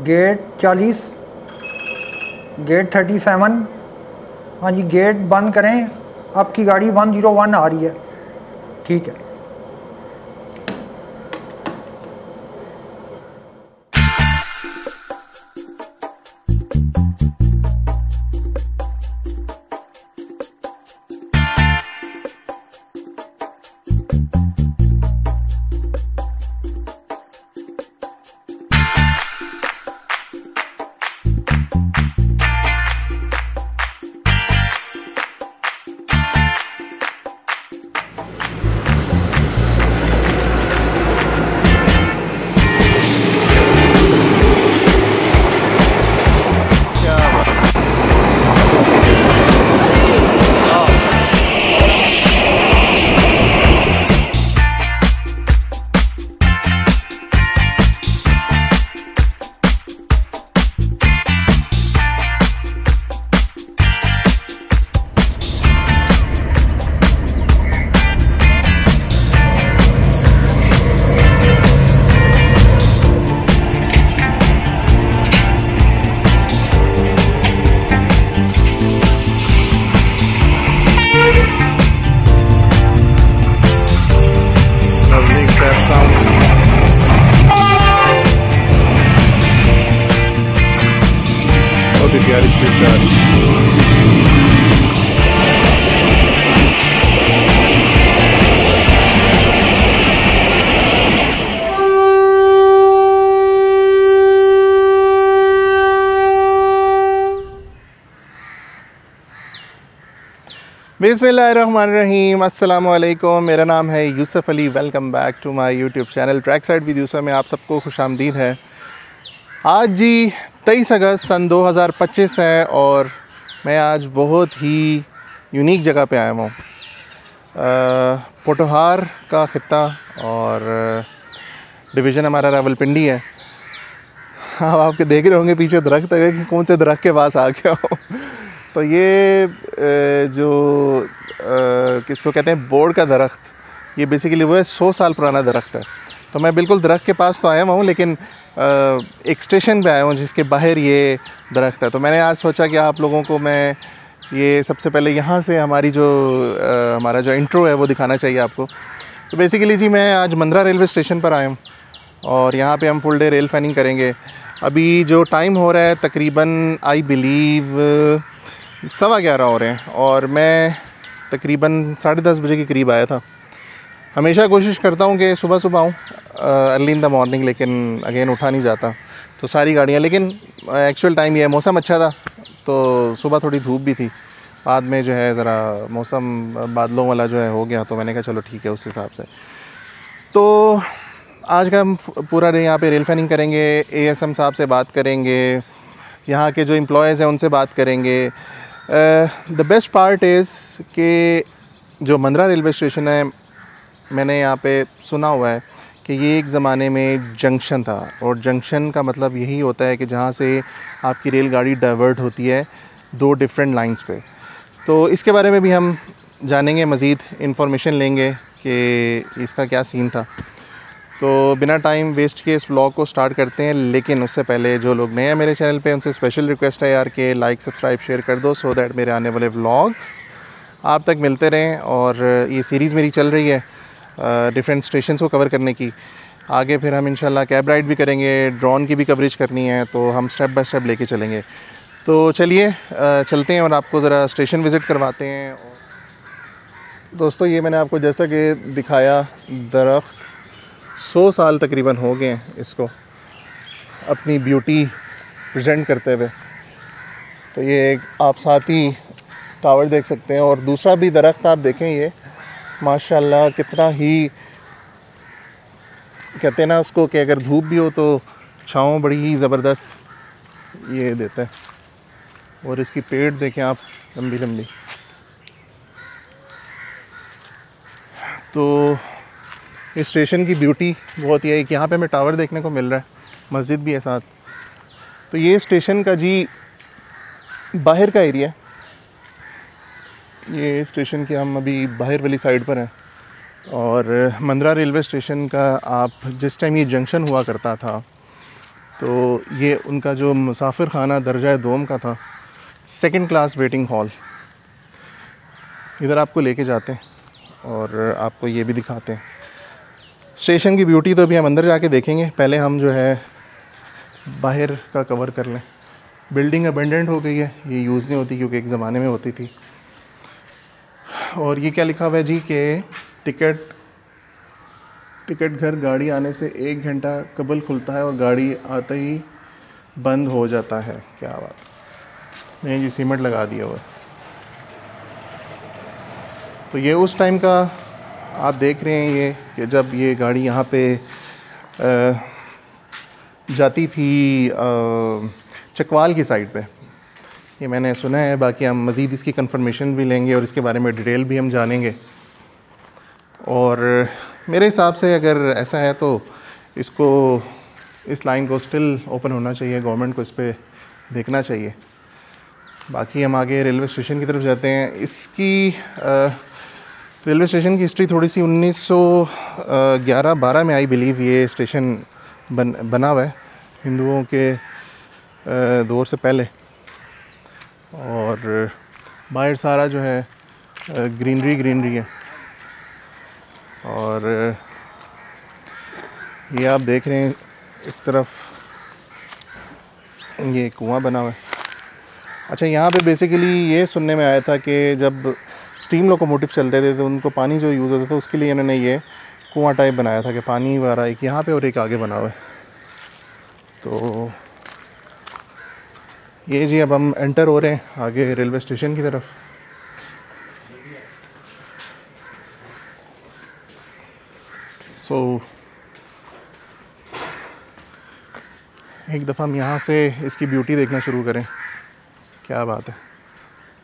Gate 40, gate 37। हाँ जी, gate बंद करें। आपकी गाड़ी 101 आ रही है। ठीक है। प्यारी स्पीड पे आ रही है। बिस्मिल्लाहिर्रहमानिर्रहीम, अस्सलाम वालेकुम। मेरा नाम है Yusuf Ali. Welcome back to my YouTube channel track side with Yusuf में आप सबको खुशामदीद है। आज जी 23 अगस्त सन 2025 है और मैं आज बहुत ही यूनिक जगह पे आया हूँ। पोटोहार का ख़ित्ता और डिवीज़न हमारा रावलपिंडी है। हाँ, आपके देख रहे होंगे पीछे दरख्त है कि कौन से दरख्त के पास आ गया हो। तो ये जो किसको कहते हैं, बोर्ड का दरख्त, ये बेसिकली वो है 100 साल पुराना दरख्त है। तो मैं बिल्कुल दरख्त के पास तो आया हुआ हूँ, लेकिन एक स्टेशन पे आया हूँ जिसके बाहर ये दरख्त है। तो मैंने आज सोचा कि आप लोगों को मैं ये सबसे पहले यहाँ से हमारी जो हमारा जो इंट्रो है वो दिखाना चाहिए आपको। तो बेसिकली जी मैं आज मंद्रा रेलवे स्टेशन पर आया हूँ और यहाँ पे हम फुल डे रेल फैनिंग करेंगे। अभी जो टाइम हो रहा है तकरीबन आई बिलीव 11:15 हो रहे हैं और मैं तकरीबन 10:30 बजे के करीब आया था। हमेशा कोशिश करता हूँ कि सुबह सुबह आऊँ अर्ली इन द मॉर्निंग, लेकिन अगेन उठा नहीं जाता तो सारी गाड़ियाँ। लेकिन एक्चुअल टाइम ये है, मौसम अच्छा था तो सुबह थोड़ी धूप भी थी, बाद में जो है ज़रा मौसम बादलों वाला जो है हो गया, तो मैंने कहा चलो ठीक है उस हिसाब से। तो आज का हम पूरा डे यहाँ पे रेल फैनिंग करेंगे, एएसएम साहब से बात करेंगे, यहाँ के जो एम्प्लॉयज़ हैं उनसे बात करेंगे। द बेस्ट पार्ट इज़ कि जो मंद्रा रेलवे स्टेशन है, मैंने यहाँ पे सुना हुआ है कि ये एक ज़माने में जंक्शन था और जंक्शन का मतलब यही होता है कि जहाँ से आपकी रेलगाड़ी डाइवर्ट होती है 2 डिफरेंट लाइंस पे। तो इसके बारे में भी हम जानेंगे, मज़ीद इन्फॉर्मेशन लेंगे कि इसका क्या सीन था। तो बिना टाइम वेस्ट किए इस व्लॉग को स्टार्ट करते हैं। लेकिन उससे पहले जो लोग नए हैं मेरे चैनल पे, उनसे स्पेशल रिक्वेस्ट है यार कि लाइक सब्सक्राइब शेयर कर दो, सो दैट मेरे आने वाले व्लॉग्स आप तक मिलते रहें। और ये सीरीज़ मेरी चल रही है डिफरेंट स्टेशंस को कवर करने की। आगे फिर हम इंशाल्लाह कैब राइड भी करेंगे, ड्रोन की भी कवरेज करनी है, तो हम स्टेप बाय स्टेप लेके चलेंगे। तो चलिए चलते हैं और आपको ज़रा स्टेशन विज़िट करवाते हैं। दोस्तों, ये मैंने आपको जैसा कि दिखाया, दरख्त 100 साल तकरीबन हो गए हैं इसको अपनी ब्यूटी प्रेजेंट करते हुए। तो ये एक आप साथ ही टावर देख सकते हैं और दूसरा भी दरख्त आप देखें, ये माशाल्लाह कितना ही कहते हैं ना उसको कि अगर धूप भी हो तो छाँव बड़ी ही ज़बरदस्त ये देता है। और इसकी पेड़ देखें आप, लंबी लंबी। तो इस स्टेशन की ब्यूटी बहुत ही है कि यहाँ पे हमें टावर देखने को मिल रहा है, मस्जिद भी है साथ। तो ये स्टेशन का जी बाहर का एरिया है। ये स्टेशन के हम अभी बाहर वाली साइड पर हैं और मंद्रा रेलवे स्टेशन का आप जिस टाइम ये जंक्शन हुआ करता था तो ये उनका जो मुसाफिर खाना दर्जा दोम का था, 2nd क्लास वेटिंग हॉल। इधर आपको लेके जाते हैं और आपको ये भी दिखाते हैं स्टेशन की ब्यूटी। तो अभी हम अंदर जाके देखेंगे, पहले हम जो है बाहर का कवर कर लें। बिल्डिंग अबेंडेंट हो गई है, ये यूज़ नहीं होती क्योंकि एक ज़माने में होती थी। और ये क्या लिखा हुआ है जी कि टिकट घर गाड़ी आने से 1 घंटा कबल खुलता है और गाड़ी आते ही बंद हो जाता है। क्या बात, नहीं जी, सीमेंट लगा दिया हुआ। तो ये उस टाइम का आप देख रहे हैं ये कि जब ये गाड़ी यहाँ पे जाती थी चकवाल की साइड पे। ये मैंने सुना है, बाकी हम मज़ीद इसकी कंफर्मेशन भी लेंगे और इसके बारे में डिटेल भी हम जानेंगे। और मेरे हिसाब से अगर ऐसा है तो इसको, इस लाइन को स्टिल ओपन होना चाहिए, गवर्नमेंट को इस पर देखना चाहिए। बाकी हम आगे रेलवे स्टेशन की तरफ जाते हैं। इसकी रेलवे स्टेशन की हिस्ट्री थोड़ी सी 1911-12 में आई बिलीव ये स्टेशन बना हुआ है, हिंदुओं के दौर से पहले। और बाहर सारा जो है ग्रीनरी है। और ये आप देख रहे हैं इस तरफ ये कुआं बना हुआ है। अच्छा, यहाँ पे बेसिकली ये सुनने में आया था कि जब स्टीम लोकोमोटिव चलते थे तो उनको पानी जो यूज़ होता था उसके लिए इन्होंने ये कुआं टाइप बनाया था कि पानी वगैरह एक यहाँ पे और एक आगे बना हुआ है। तो ये जी अब हम एंटर हो रहे हैं आगे रेलवे स्टेशन की तरफ। सो एक दफ़ा हम यहाँ से इसकी ब्यूटी देखना शुरू करें। क्या बात है,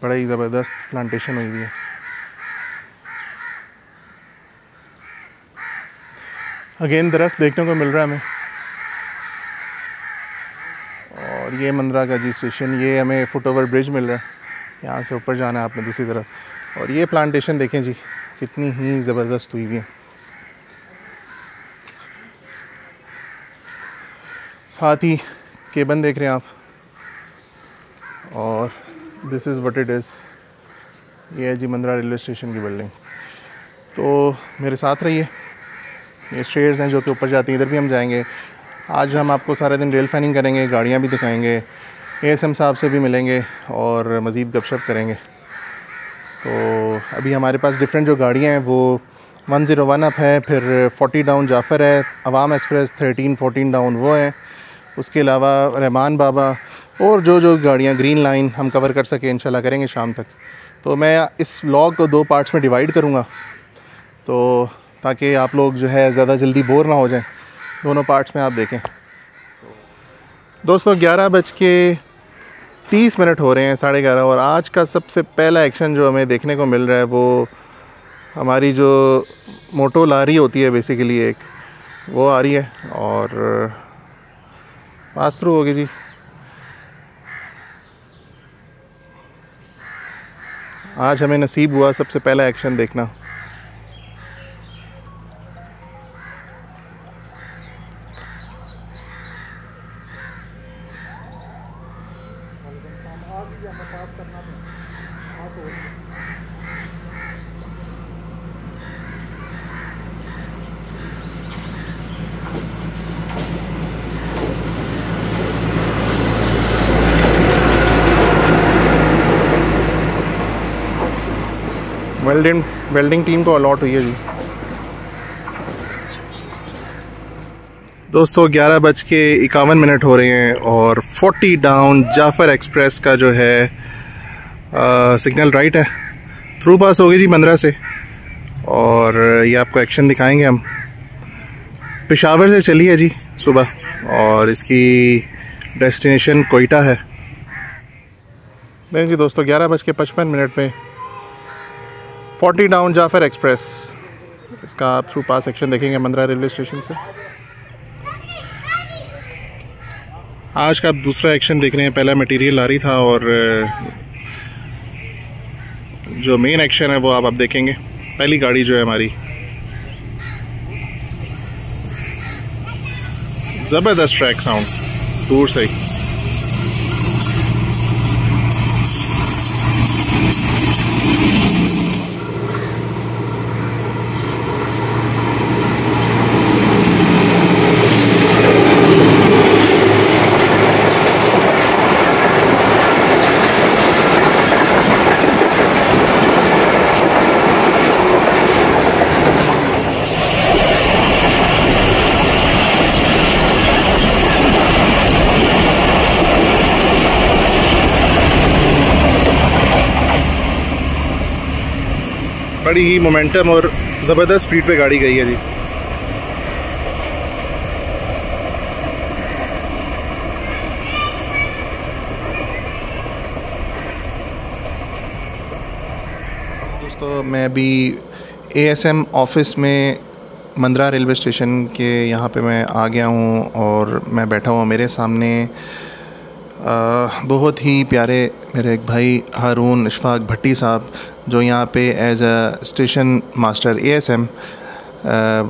बड़ा ही ज़बरदस्त प्लांटेशन हुई हुई है। अगेन दरख्त देखने को मिल रहा है हमें। और ये मंदरा का जी स्टेशन, ये हमें फुट ओवर ब्रिज मिल रहा है, यहाँ से ऊपर जाना है आपने दूसरी तरफ। और ये प्लांटेशन देखें जी कितनी ही ज़बरदस्त हुई हुई है। साथ ही केबन देख रहे हैं आप। और this is what it is. ये है जी मंदरा रेलवे स्टेशन की बिल्डिंग। तो मेरे साथ रहिए, ये स्टेयर्स हैं जो कि ऊपर जाती हैं, इधर भी हम जाएंगे। आज हम आपको सारे दिन रेल फैनिंग करेंगे, गाड़ियाँ भी दिखाएंगे, एएसएम साहब से भी मिलेंगे और मज़ीद गपशप करेंगे। तो अभी हमारे पास डिफरेंट जो गाड़ियाँ हैं वो 101 अप है, फिर 40 डाउन जाफ़र है, अवाम एक्सप्रेस 13-14 डाउन वो है, उसके अलावा रहमान बाबा और जो गाड़ियाँ ग्रीन लाइन हम कवर कर सके इंशाल्लाह करेंगे शाम तक। तो मैं इस व्लॉग को 2 पार्ट्स में डिवाइड करूँगा, तो ताकि आप लोग जो है ज़्यादा जल्दी बोर ना हो जाएं, दोनों पार्ट्स में आप देखें। दोस्तों 11:30 हो रहे हैं, 11:30। और आज का सबसे पहला एक्शन जो हमें देखने को मिल रहा है वो हमारी जो मोटो लारी होती है बेसिकली एक, वो आ रही है और पास थ्रू होगी जी। आज हमें नसीब हुआ सबसे पहला एक्शन देखना। वेल्डिंग टीम को अलॉट हुई है जी। दोस्तों 11:51 हो रहे हैं और 40 डाउन जाफ़र एक्सप्रेस का जो है सिग्नल राइट है, थ्रू पास हो गई जी मंदरा से। और ये आपको एक्शन दिखाएंगे हम। पेशावर से चली है जी सुबह और इसकी डेस्टिनेशन कोयटा है। जी दोस्तों 11:55 पे 40 डाउन जाफ़र एक्सप्रेस, इसका आप थ्रू पास सेक्शन देखेंगे मंदरा रेलवे स्टेशन से। आज का आप दूसरा एक्शन देख रहे हैं। पहला मटेरियल लारी था और जो मेन एक्शन है वो आप देखेंगे। पहली गाड़ी जो है हमारी, ज़बरदस्त ट्रैक साउंड। दूर से ही। बड़ी ही मोमेंटम और ज़बरदस्त स्पीड पे गाड़ी गई है जी। दोस्तों मैं अभी ASM ऑफिस में मंद्रा रेलवे स्टेशन के यहाँ पे मैं आ गया हूँ और मैं बैठा हुआ, मेरे सामने बहुत ही प्यारे मेरे एक भाई हारून इशफाक भट्टी साहब जो यहाँ पे as a station master ASM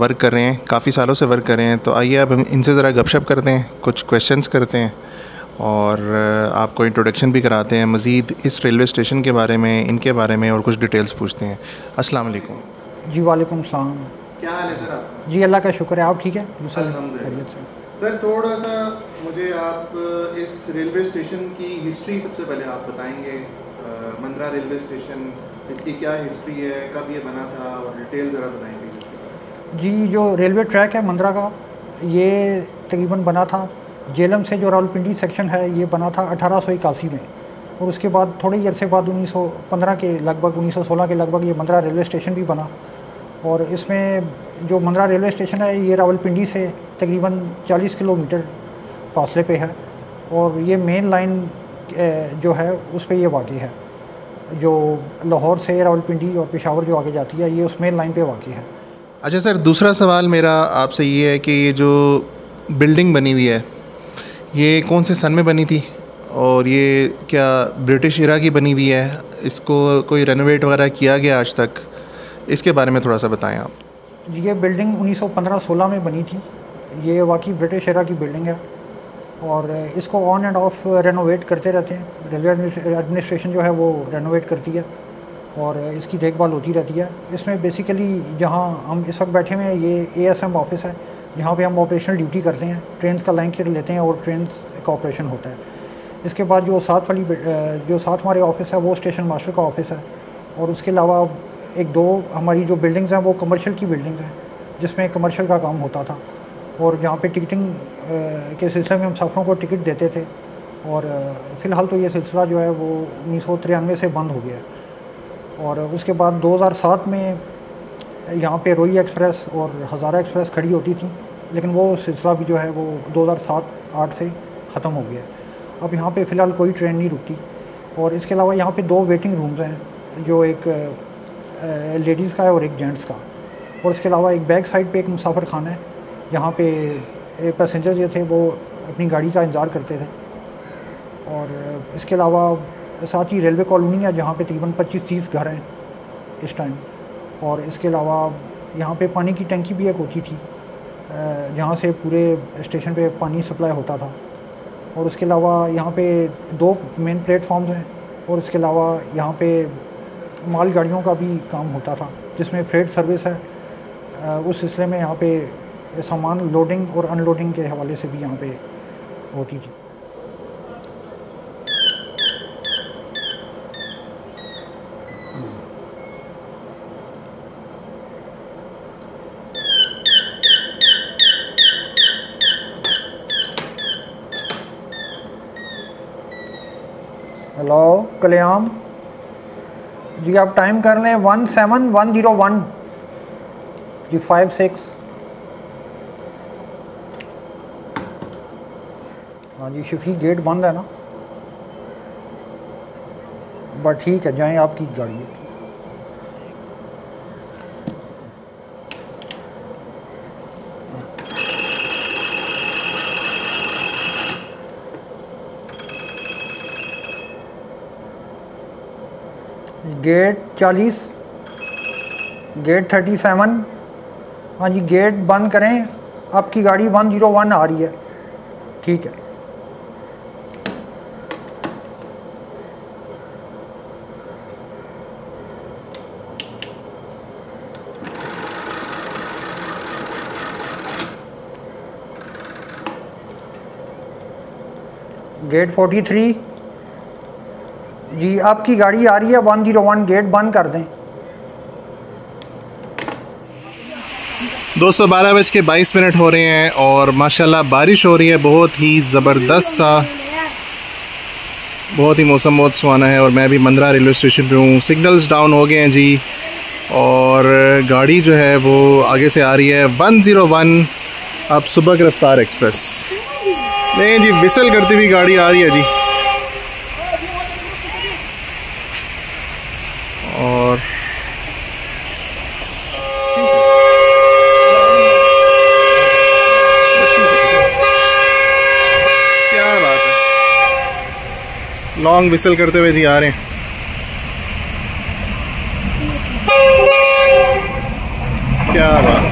work कर रहे हैं, काफ़ी सालों से वर्क कर रहे हैं। तो आइए अब हम इनसे ज़रा गपशप करते हैं, कुछ क्वेश्चंस करते हैं और आपको इंट्रोडक्शन भी कराते हैं मज़ीद इस रेलवे स्टेशन के बारे में, इनके बारे में और कुछ डिटेल्स पूछते हैं। अस्सलाम वालेकुम। जी वालेकुम सलाम। क्या हाल है सर आपका? जी अल्लाह का शुक्र है, आप ठीक है? अल्हम्दुलिल्लाह। सर थोड़ा सा मुझे आप इस रेलवे स्टेशन की हिस्ट्री सबसे पहले आप बताएंगे। मंद्रा रेलवे स्टेशन, इसकी क्या हिस्ट्री है, कब ये बना था और डिटेल ज़रा बताएंगे इसके बारे में। जी जो रेलवे ट्रैक है मंद्रा का, ये तकरीबन बना था जेलम से, जो रावलपिंडी सेक्शन है ये बना था 1881 में। और उसके बाद थोड़े ही अरसे बाद 1915 के लगभग, 1916 के लगभग ये मंद्रा रेलवे स्टेशन भी बना। और इसमें जो मंद्रा रेलवे स्टेशन है ये रावलपिंडी से तकरीबन 40 किलोमीटर फासले पे है और ये मेन लाइन जो है उस पर ये वाक़ई है, जो लाहौर से रावलपिंडी और पेशावर जो आगे जाती है ये उस मेन लाइन पे वाक़ई है। अच्छा सर, दूसरा सवाल मेरा आपसे ये है कि ये जो बिल्डिंग बनी हुई है ये कौन से सन में बनी थी और ये क्या ब्रिटिश इरा की बनी हुई है? इसको कोई रेनोवेट वगैरह किया गया आज तक? इसके बारे में थोड़ा सा बताएं आप। ये बिल्डिंग 1915-16 में बनी थी, ये वाकई ब्रिटिश एरा की बिल्डिंग है और इसको ऑन एंड ऑफ रेनोवेट करते रहते हैं। रेलवे एडमिनिस्ट्रेशन जो है वो रेनोवेट करती है और इसकी देखभाल होती रहती है। इसमें बेसिकली जहाँ हम इस वक्त बैठे हुए हैं ये ASM ऑफिस है, जहाँ पे हम ऑपरेशनल ड्यूटी करते हैं, ट्रेन का लाइन क्लियर लेते हैं और ट्रेन का ऑपरेशन होता है। इसके बाद जो साथ हमारे ऑफिस है वो स्टेशन मास्टर का ऑफिस है और उसके अलावा एक दो हमारी जो बिल्डिंग्स हैं वो कमर्शियल की बिल्डिंग्स हैं जिसमें कमर्शियल का काम होता था और जहाँ पे टिकटिंग के सिलसिले में हम मुसाफिरों को टिकट देते थे। और फ़िलहाल तो ये सिलसिला जो है वो 1993 से बंद हो गया है। और उसके बाद 2007 में यहाँ पे रोई एक्सप्रेस और हज़ारा एक्सप्रेस खड़ी होती थी, लेकिन वो सिलसिला भी जो है वो 2007-8 से ख़त्म हो गया है। अब यहाँ पे फ़िलहाल कोई ट्रेन नहीं रुकती। और इसके अलावा यहाँ पे 2 वेटिंग रूम्स हैं, जो एक लेडीज़ का है और एक जेंट्स का। और इसके अलावा एक बैक साइड पे एक मुसाफिर खाना है, यहाँ पे पैसेंजर जो थे वो अपनी गाड़ी का इंतज़ार करते थे। और इसके अलावा साथ ही रेलवे कॉलोनी है जहाँ पे तकरीबन 25-30 घर हैं इस टाइम। और इसके अलावा यहाँ पे पानी की टंकी भी एक होती थी जहाँ से पूरे स्टेशन पे पानी सप्लाई होता था। और उसके अलावा यहाँ पे 2 मेन प्लेटफॉर्म्स हैं और इसके अलावा यहाँ पे माल गाड़ियों का भी काम होता था जिसमें फ्रेट सर्विस है। उस सिलसिले में यहाँ पे सामान लोडिंग और अनलोडिंग के हवाले से भी यहाँ पे होती थी। हेलो कल्याम जी, आप टाइम कर लें 17101 जी 56। हाँ जी शिफी, गेट बंद है ना, बट ठीक है जाएं, आपकी गाड़ी है। Gate 40, gate 37। हाँ जी गेट बंद करें, आपकी गाड़ी 101 आ रही है। ठीक है। गेट 43 जी, आपकी गाड़ी आ रही है 101, गेट बंद कर दें। दोस्तों 12:22 हो रहे हैं और माशाल्लाह बारिश हो रही है, बहुत ही ज़बरदस्त सा, बहुत ही मौसम बहुत सुहाना है। और मैं भी मंदरा रेलवे स्टेशन पे हूँ। सिग्नल्स डाउन हो गए हैं जी, और गाड़ी जो है वो आगे से आ रही है 101, अब सुबह की रफ्तार एक्सप्रेस। नहीं जी, विसल करती हुई गाड़ी आ रही है जी। और क्या बात है, लॉन्ग विसल करते हुए जी आ रहे हैं। क्या बात है,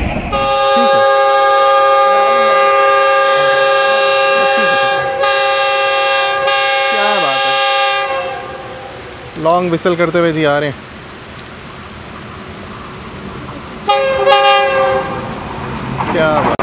क्या बात है, लॉन्ग विसल करते हुए जी आ रहे हैं। क्या बात,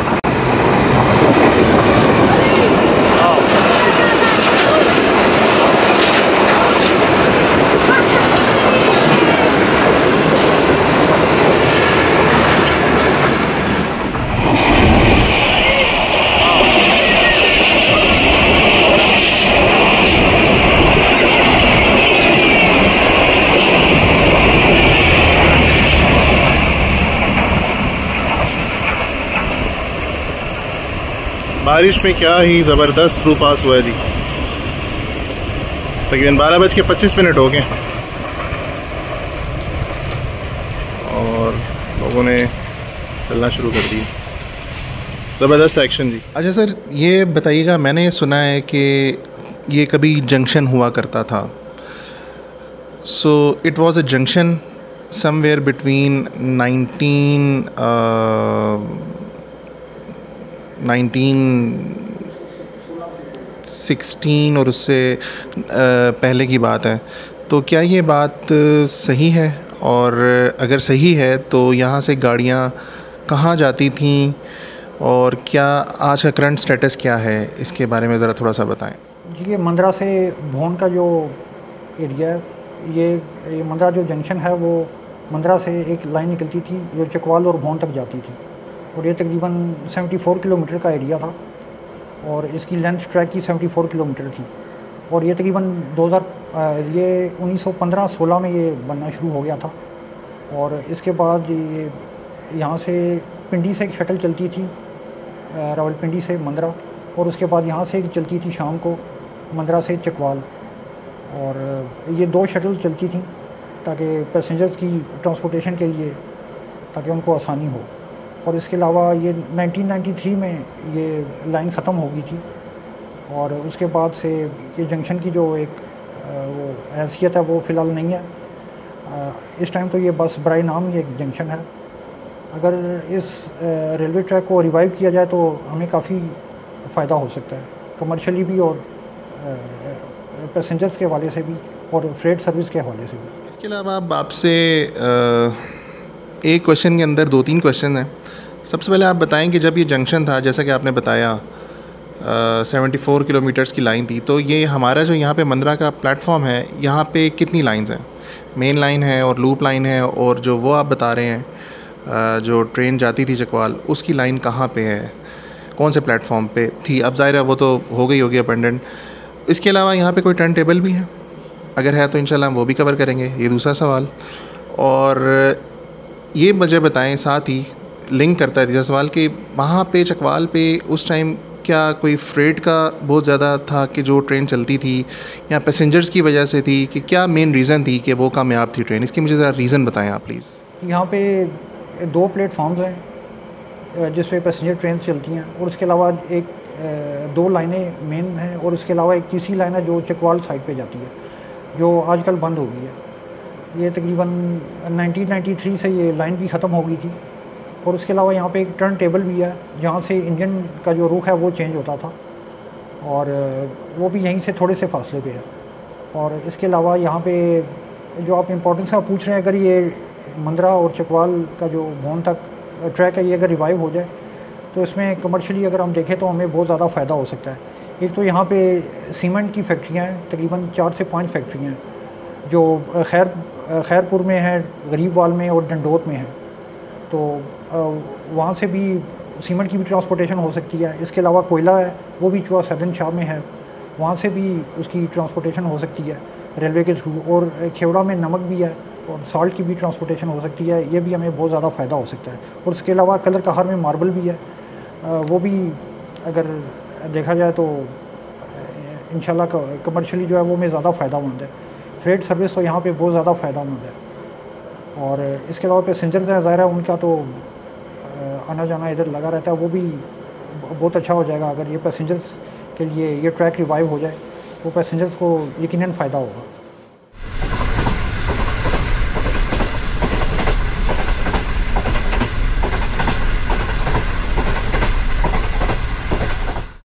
बारिश में क्या ही ज़बरदस्त थ्रू पास हुआ है जी। तकरीबन 12:25 हो गए और लोगों ने चलना शुरू कर दिया। ज़बरदस्त एक्शन जी। अच्छा सर, ये बताइएगा, मैंने सुना है कि ये कभी जंक्शन हुआ करता था। So it was a junction somewhere between 1916 और उससे पहले की बात है। तो क्या ये बात सही है? और अगर सही है तो यहाँ से गाड़ियाँ कहाँ जाती थीं और क्या आज का करंट स्टेटस क्या है, इसके बारे में ज़रा थोड़ा सा बताएं। जी, ये मंदरा से भोन का जो एरिया है, ये मंदरा जो जंक्शन है वो मंदरा से एक लाइन निकलती थी जो चकवाल और भोन तक जाती थी, और ये तकरीबन 74 किलोमीटर का एरिया था और इसकी लेंथ ट्रैक की 74 किलोमीटर थी। और ये तकरीबन 1915-16 में ये बनना शुरू हो गया था। और इसके बाद ये यहाँ से पिंडी से एक शटल चलती थी रावलपिंडी से मंदरा, और उसके बाद यहाँ से एक चलती थी शाम को मंदरा से चकवाल। और ये 2 शटल चलती थी ताकि पैसेंजर्स की ट्रांसपोर्टेशन के लिए, ताकि उनको आसानी हो। और इसके अलावा ये 1993 में ये लाइन ख़त्म हो गई थी, और उसके बाद से ये जंक्शन की जो एक वो हैसियत है वो फ़िलहाल नहीं है। इस टाइम तो ये बस बराए नाम ही एक जंक्शन है। अगर इस रेलवे ट्रैक को रिवाइव किया जाए तो हमें काफ़ी फ़ायदा हो सकता है, कमर्शियली भी और पैसेंजर्स के हवाले से भी और फ्रेट सर्विस के हवाले से भी। इसके अलावा अब आपसे एक क्वेश्चन के अंदर 2-3 क्वेश्चन हैं। सबसे पहले आप बताएं कि जब ये जंक्शन था, जैसा कि आपने बताया 74 किलोमीटर्स की लाइन थी, तो ये हमारा जो यहाँ पे मंदरा का प्लेटफॉर्म है, यहाँ पे कितनी लाइंस हैं? मेन लाइन है और लूप लाइन है, और जो वो आप बता रहे हैं जो ट्रेन जाती थी चकवाल, उसकी लाइन कहाँ पे है, कौन से प्लेटफॉर्म पे थी? अब ज़ाहिर है वो तो हो गई होगी अबंडेंट। इसके अलावा यहाँ पे कोई टर्न टेबल भी है? अगर है तो इंशाल्लाह हम वो भी कवर करेंगे, ये दूसरा सवाल। और ये मुझे बताएं, साथ ही लिंक करता है तीसरा सवाल, कि वहाँ पे चकवाल पे उस टाइम क्या कोई फ्रेट का बहुत ज़्यादा था कि जो ट्रेन चलती थी, या पैसेंजर्स की वजह से थी, कि क्या मेन रीज़न थी कि वो कामयाब थी ट्रेन? इसकी मुझे ज़रा रीज़न बताएं आप प्लीज़। यहाँ पे 2 प्लेटफॉर्म्स हैं जिस पे पैसेंजर ट्रेन चलती हैं, और उसके अलावा एक 2 लाइनें मेन हैं, और उसके अलावा एक तीसरी लाइन है जो चकवाल साइड पे जाती है, जो आजकल बंद हो गई है। ये तकरीबन 1993 से ये लाइन भी ख़त्म हो गई थी। और उसके अलावा यहाँ पे एक टर्न टेबल भी है जहाँ से इंजन का जो रुख है वो चेंज होता था, और वो भी यहीं से थोड़े से फासले पे है। और इसके अलावा यहाँ पे जो आप इम्पोर्टेंस का पूछ रहे हैं, अगर ये मंदरा और चकवाल का जो भोन तक ट्रैक है, ये अगर रिवाइव हो जाए तो इसमें कमर्शियली अगर हम देखें तो हमें बहुत ज़्यादा फ़ायदा हो सकता है, एक तो यहाँ पे सीमेंट की फैक्ट्रियाँ हैं, तकरीबन 4 से 5 फैक्ट्रियाँ हैं जो खैरपुर में है, गरीबवाल में और डंडोत में है। तो वहाँ से भी सीमेंट की भी ट्रांसपोर्टेशन हो सकती है। इसके अलावा कोयला है, वो भी जो सदन शाह में है, वहाँ से भी उसकी ट्रांसपोर्टेशन हो सकती है रेलवे के थ्रू। और खेवड़ा में नमक भी है और साल्ट की भी ट्रांसपोर्टेशन हो सकती है। ये भी हमें बहुत ज़्यादा फ़ायदा हो सकता है। और उसके अलावा कलर कहार में मार्बल भी है, वो भी अगर देखा जाए तो इंशाल्लाह कमर्शियली जो है वो में ज़्यादा फ़ायदामंद है। फ्रेट सर्विस तो यहाँ पे बहुत ज़्यादा फ़ायदामंद है। और इसके अलावा पैसेंजर्स हैं, ज़ाहिर है उनका तो आना जाना इधर लगा रहता है, वो भी बहुत अच्छा हो जाएगा अगर ये पैसेंजर्स के लिए ये ट्रैक रिवाइव हो जाए, तो पैसेंजर्स को यकीनन फ़ायदा होगा।